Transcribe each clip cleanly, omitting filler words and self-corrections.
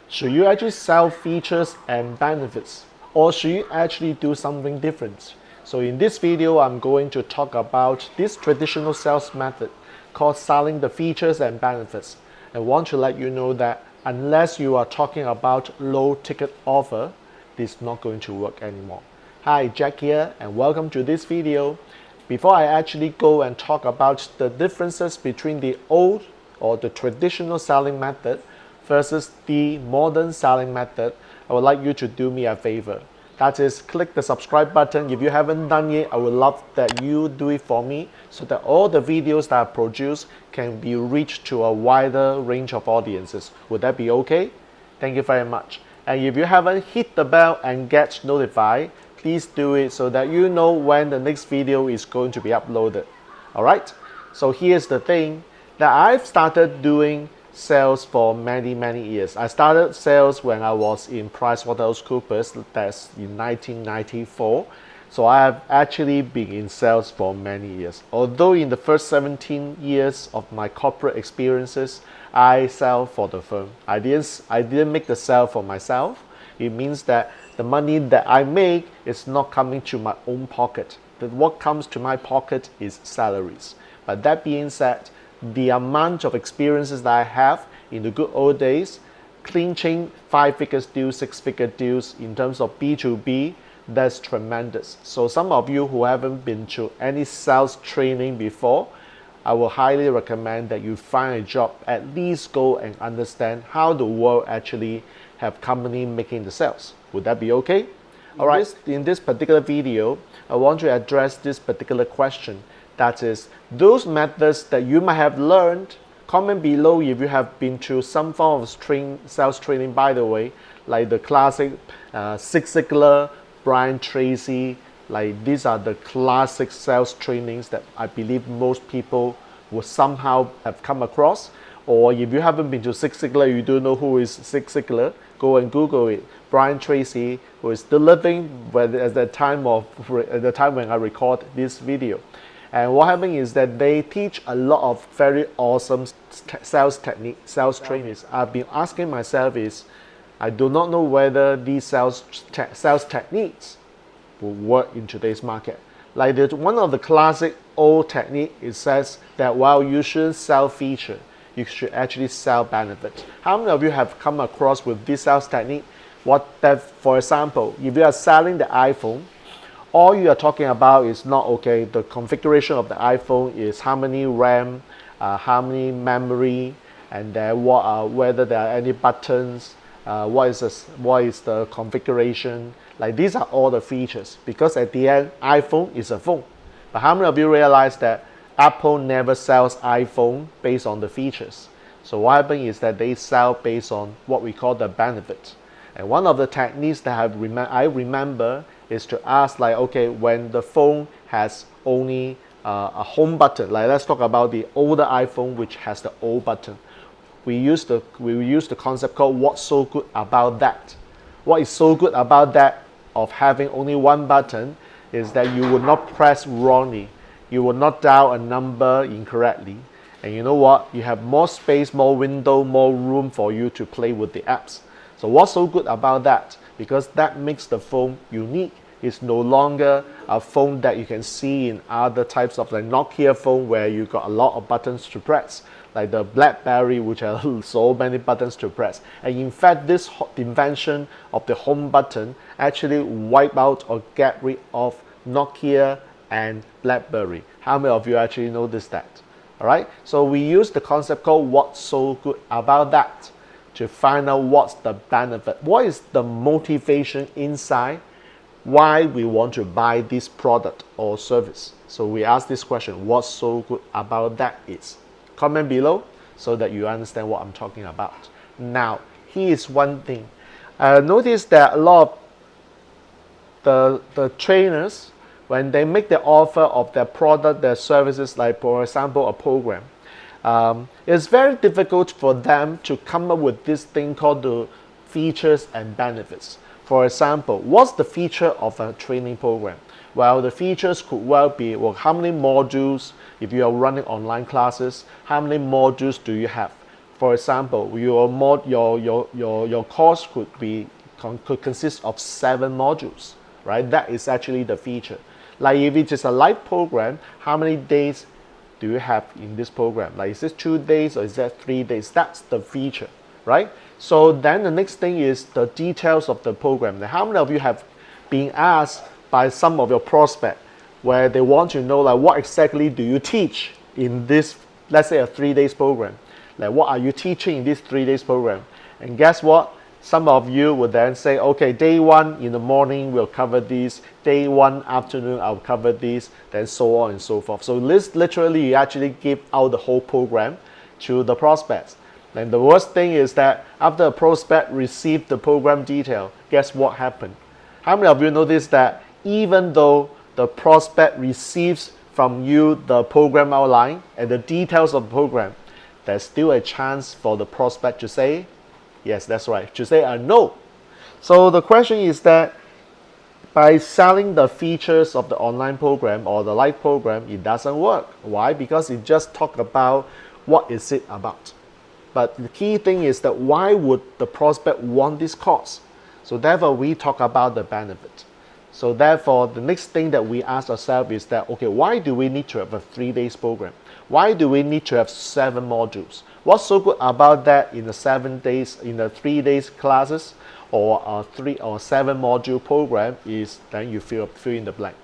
Should you actually sell features and benefits, or should you actually do something different? So in this video, I'm going to talk about this traditional sales method called selling the features and benefits. I want to let you know that unless you are talking about low ticket offer, this is not going to work anymore. Hi, Jack here, and welcome to this video. Before I actually go and talk about the differences between the old or the traditional selling method versus the modern selling method, I would like you to do me a favor. That is, click the subscribe button. If you haven't done yet, I would love that you do it for me so that all the videos that I produce can be reached to a wider range of audiences. Would that be okay? Thank you very much. And if you haven't hit the bell and get notified, please do it so that you know when the next video is going to be uploaded. Alright? So here's the thing, that I've started doing sales for many years. I started sales when I was in PricewaterhouseCoopers, that's in 1994. So I have actually been in sales for many years. Although in the first 17 years of my corporate experiences, I sell for the firm. I didn't make the sale for myself. It means that the money that I make is not coming to my own pocket. But what comes to my pocket is salaries. But that being said, the amount of experiences that I have in the good old days, clinching 5-figure deals, 6-figure deals in terms of B2B, that's tremendous. So some of you who haven't been to any sales training before, I will highly recommend that you find a job, at least go and understand how the world actually have company making the sales. Would that be okay? All right, in this particular video, I want to address this particular question. That is, those methods that you might have learned, comment below if you have been to some form of sales training, by the way, like the classic Zig Ziglar, Brian Tracy, like these are the classic sales trainings that I believe most people will somehow have come across. Or if you haven't been to Zig Ziglar, you don't know who is Zig Ziglar, go and Google it. Brian Tracy, who is still living at the time when I record this video. And what happens is that they teach a lot of very awesome sales technique, sales trainings. I've been asking myself is, I do not know whether these sales techniques will work in today's market. Like one of the classic old technique, it says that while you shouldn't sell feature, you should actually sell benefits. How many of you have come across with this sales technique? For example, if you are selling the iPhone, all you are talking about is not, okay, the configuration of the iPhone is how many RAM, how many memory, and then whether there are any buttons, what is the configuration. Like these are all the features, because at the end, iPhone is a phone. But how many of you realize that Apple never sells iPhone based on the features? So what happens is that they sell based on what we call the benefits. And one of the techniques that I remember is to ask, like, okay, when the phone has only a home button, like let's talk about the older iPhone which has the O button. We use the concept called what's so good about that. What is so good about that of having only one button is that you will not press wrongly. You will not dial a number incorrectly. And you know what? You have more space, more window, more room for you to play with the apps. So what's so good about that? Because that makes the phone unique. It's no longer a phone that you can see in other types of like Nokia phone where you got a lot of buttons to press, like the BlackBerry, which has so many buttons to press. And in fact, this invention of the home button actually wipe out or get rid of Nokia and BlackBerry. How many of you actually notice that? All right, so we use the concept called what's so good about that to find out what's the benefit, what is the motivation inside why we want to buy this product or service. So we ask this question, what's so good about that is. Comment below so that you understand what I'm talking about. Now, here's one thing. Notice that a lot of the trainers, when they make the offer of their product, their services, like for example, a program, it's very difficult for them to come up with this thing called the features and benefits. For example, what's the feature of a training program? Well, the features could well be, well, how many modules, if you are running online classes, how many modules do you have? For example, your course could consist of 7 modules, right? That is actually the feature. Like if it is a live program, how many days do you have in this program? Like is it 2 days or is that 3 days? That's the feature, right? So then the next thing is the details of the program. Now, how many of you have been asked by some of your prospects where they want to know like what exactly do you teach in this, let's say a 3 days program? Like what are you teaching in this 3 days program? And guess what? Some of you would then say, okay, day 1 in the morning we'll cover this, day 1 afternoon I'll cover this, then so on and so forth. So this literally you actually give out the whole program to the prospects. And the worst thing is that after a prospect received the program detail, guess what happened? How many of you notice that even though the prospect receives from you the program outline and the details of the program, there's still a chance for the prospect to say, yes, that's right, to say a no. So the question is that by selling the features of the online program or the live program, it doesn't work. Why? Because it just talk about what is it about. But the key thing is that why would the prospect want this course? So therefore we talk about the benefit. So therefore the next thing that we ask ourselves is that, okay, why do we need to have a 3 days program? Why do we need to have 7 modules? What's so good about that in the 7 days, in the 3 days classes or a 3 or 7 module program is then you fill in the blank.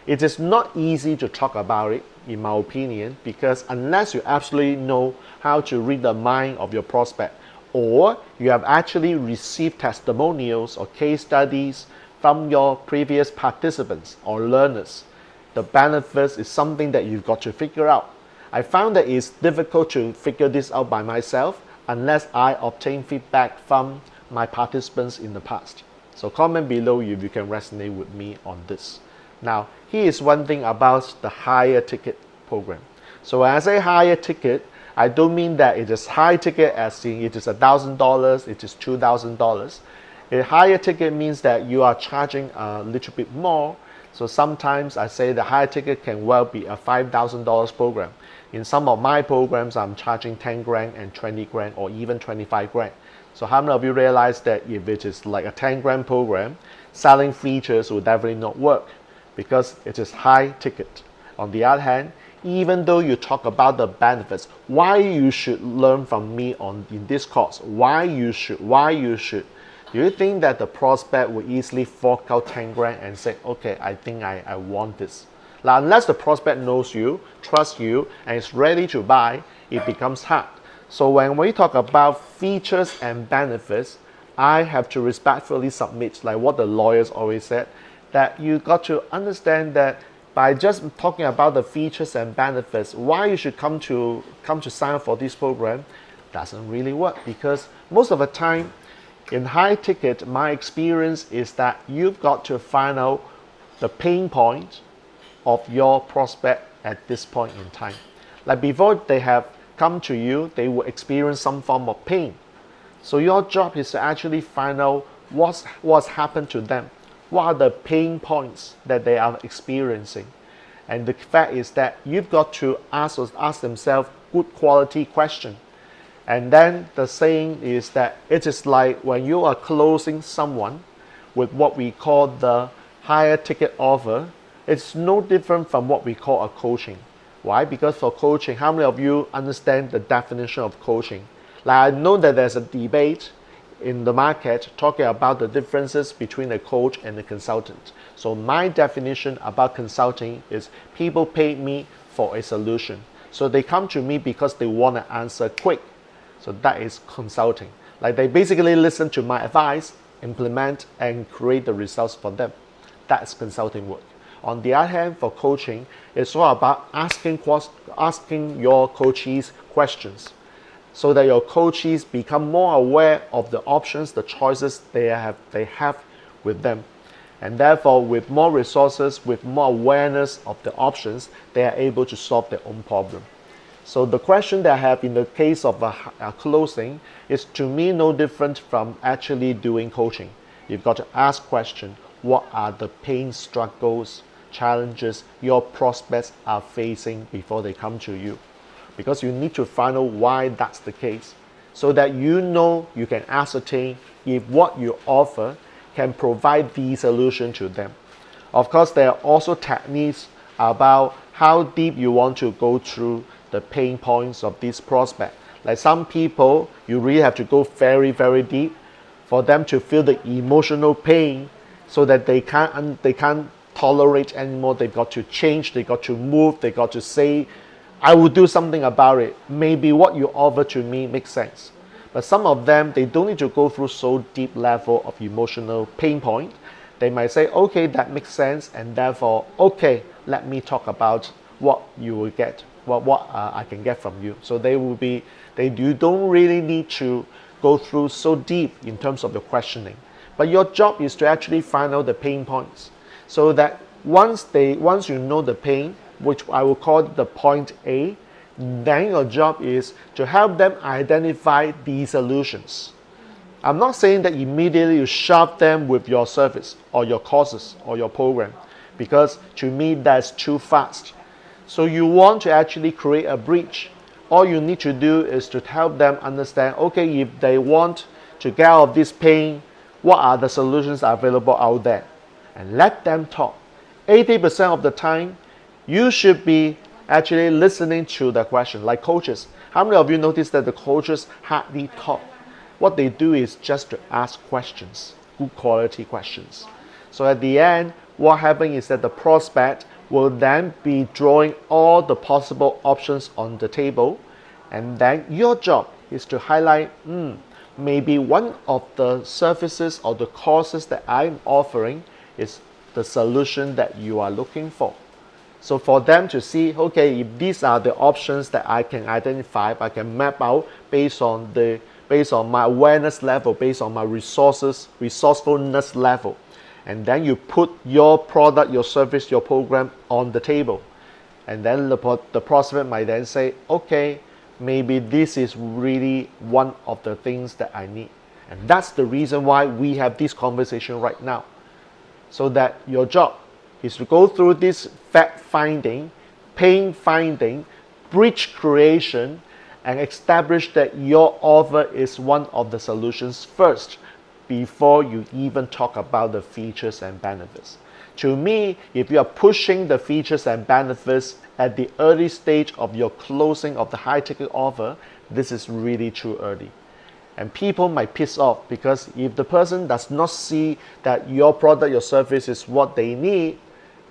It is not easy to talk about it, in my opinion, because unless you absolutely know how to read the mind of your prospect, or you have actually received testimonials or case studies from your previous participants or learners, the benefits is something that you've got to figure out. I found that it's difficult to figure this out by myself unless I obtain feedback from my participants in the past. So comment below if you can resonate with me on this. Now, here is one thing about the higher ticket program. So when I say higher ticket, I don't mean that it is high ticket as in it is $1,000, it is $2,000. A higher ticket means that you are charging a little bit more. So sometimes I say the higher ticket can well be a $5,000 program. In some of my programs, I'm charging 10 grand and 20 grand or even 25 grand. So how many of you realize that if it is like a 10 grand program, selling features will definitely not work because it is high ticket. On the other hand, even though you talk about the benefits, why you should learn from me in this course, why you should, do you think that the prospect will easily fork out 10 grand and say, okay, I think I want this? Now, unless the prospect knows you, trusts you, and is ready to buy, it becomes hard. So when we talk about features and benefits, I have to respectfully submit, like what the lawyers always said, that you got to understand that by just talking about the features and benefits, why you should come to sign up for this program doesn't really work, because most of the time in high ticket, my experience is that you've got to find out the pain point of your prospect at this point in time. Like before they have come to you, they will experience some form of pain. So your job is to actually find out what's happened to them. What are the pain points that they are experiencing? And the fact is that you've got to ask themselves good quality question. And then the saying is that it is like when you are closing someone with what we call the higher ticket offer, it's no different from what we call a coaching. Why? Because for coaching, how many of you understand the definition of coaching? Like I know that there's a debate in the market talking about the differences between a coach and a consultant. So my definition about consulting is people pay me for a solution. So they come to me because they want to answer quick. So that is consulting. Like they basically listen to my advice, implement and create the results for them. That's consulting work. On the other hand, for coaching, it's all about asking your coachees questions so that your coachees become more aware of the options, the choices they have with them. And therefore, with more resources, with more awareness of the options, they are able to solve their own problem. So the question that I have in the case of a closing is to me no different from actually doing coaching. You've got to ask questions. What are the pain, struggles, challenges your prospects are facing before they come to you? Because you need to find out why that's the case. so that you know you can ascertain if what you offer can provide the solution to them. Of course, there are also techniques about how deep you want to go through the pain points of this prospect. Like some people, you really have to go very, very deep for them to feel the emotional pain so that they can't tolerate anymore. They've got to change, they got to move, they got to say, I will do something about it. Maybe what you offer to me makes sense. But some of them, they don't need to go through so deep level of emotional pain point. They might say, okay, that makes sense, and therefore, okay, let me talk about what you will get, what I can get from you. So you don't really need to go through so deep in terms of your questioning. But your job is to actually find out the pain points, so that once you know the pain, which I will call the point A, then your job is to help them identify the solutions. I'm not saying that immediately you shove them with your service or your courses or your program, because to me that's too fast. So you want to actually create a bridge. All you need to do is to help them understand, okay, if they want to get out of this pain, what are the solutions available out there? And let them talk. 80% of the time, you should be actually listening to the question. Like coaches, how many of you notice that the coaches hardly talk? What they do is just to ask questions, good quality questions. So at the end, what happens is that the prospect will then be drawing all the possible options on the table, and then your job is to highlight, maybe one of the services or the courses that I'm offering is the solution that you are looking for. So for them to see, okay, if these are the options that I can identify, I can map out based on my awareness level, based on my resourcefulness level. And then you put your product, your service, your program on the table. And then the prospect might then say, okay, maybe this is really one of the things that I need. And that's the reason why we have this conversation right now. So that your job is to go through this fact finding, pain finding, bridge creation, and establish that your offer is one of the solutions first, before you even talk about the features and benefits. To me, if you are pushing the features and benefits at the early stage of your closing of the high ticket offer, this is really too early. And people might piss off, because if the person does not see that your product, your service is what they need,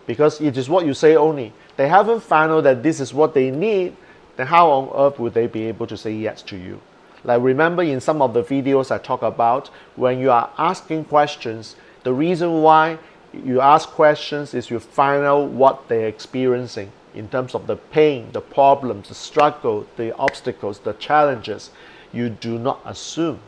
because it is what you say only, they haven't found out that this is what they need, then how on earth would they be able to say yes to you? Like, remember in some of the videos I talk about, when you are asking questions, the reason why you ask questions is you find out what they're experiencing in terms of the pain, the problems, the struggle, the obstacles, the challenges. You do not assume,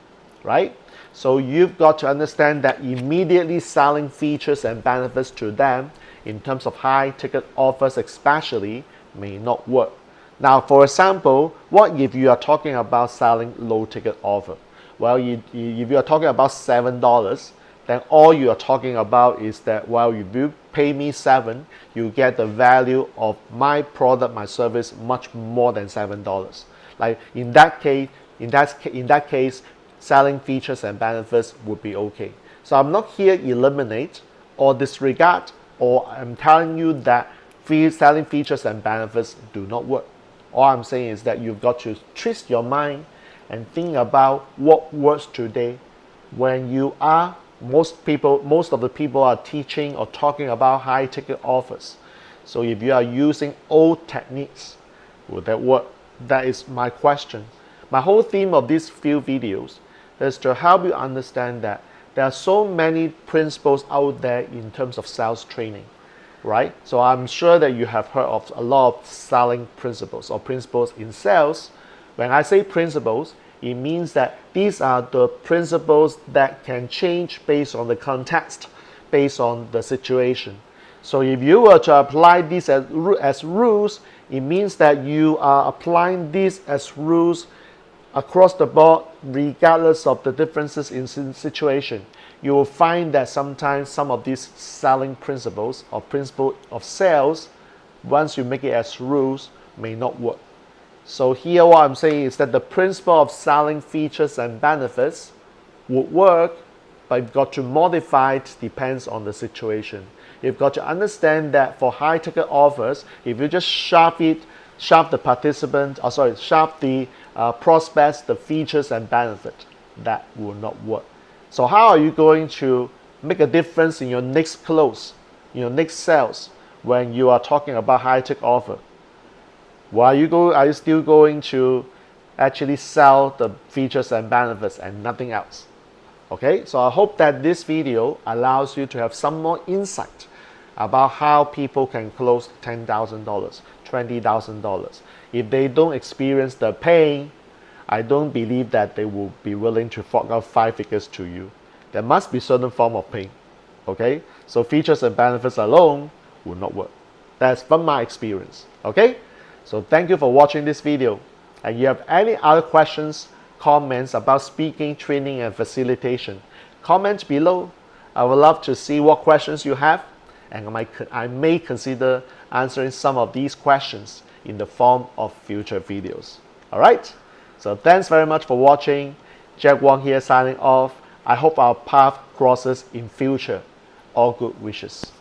right? So you've got to understand that immediately selling features and benefits to them in terms of high ticket offers especially may not work. Now, for example, what if you are talking about selling low ticket offer? Well, if you are talking about $7, then all you are talking about is that, well, if you pay me $7, you get the value of my product, my service, much more than $7. Like in that case, selling features and benefits would be okay. So I'm not here eliminate or disregard, or I'm telling you that selling features and benefits do not work. All I'm saying is that you've got to twist your mind and think about what works today. When you are, most of the people are teaching or talking about high ticket offers. So if you are using old techniques, will that work? That is my question. My whole theme of these few videos is to help you understand that there are so many principles out there in terms of sales training, right? So I'm sure that you have heard of a lot of selling principles or principles in sales. When I say principles, it means that these are the principles that can change based on the context, based on the situation. So if you were to apply these as rules, it means that you are applying these as rules across the board, regardless of the differences in situation. You will find that sometimes some of these selling principles or principle of sales, once you make it as rules, may not work. So here what I'm saying is that the principle of selling features and benefits would work, but you've got to modify it depends on the situation. You've got to understand that for high ticket offers, if you just shove the prospects, the features and benefit, that will not work. So how are you going to make a difference in your next close, in your next sales, when you are talking about high ticket offer? Are you still going to actually sell the features and benefits and nothing else? Okay, so I hope that this video allows you to have some more insight about how people can close $10,000, $20,000. If they don't experience the pain, I don't believe that they will be willing to fork out 5 figures to you. There must be certain form of pain. Okay, so features and benefits alone will not work. That's from my experience. Okay, so thank you for watching this video. And you have any other questions, comments about speaking, training, and facilitation, comment below. I would love to see what questions you have, and I may consider answering some of these questions in the form of future videos. All right, so thanks very much for watching. Jack Wong here signing off. I hope our path crosses in future. All good wishes.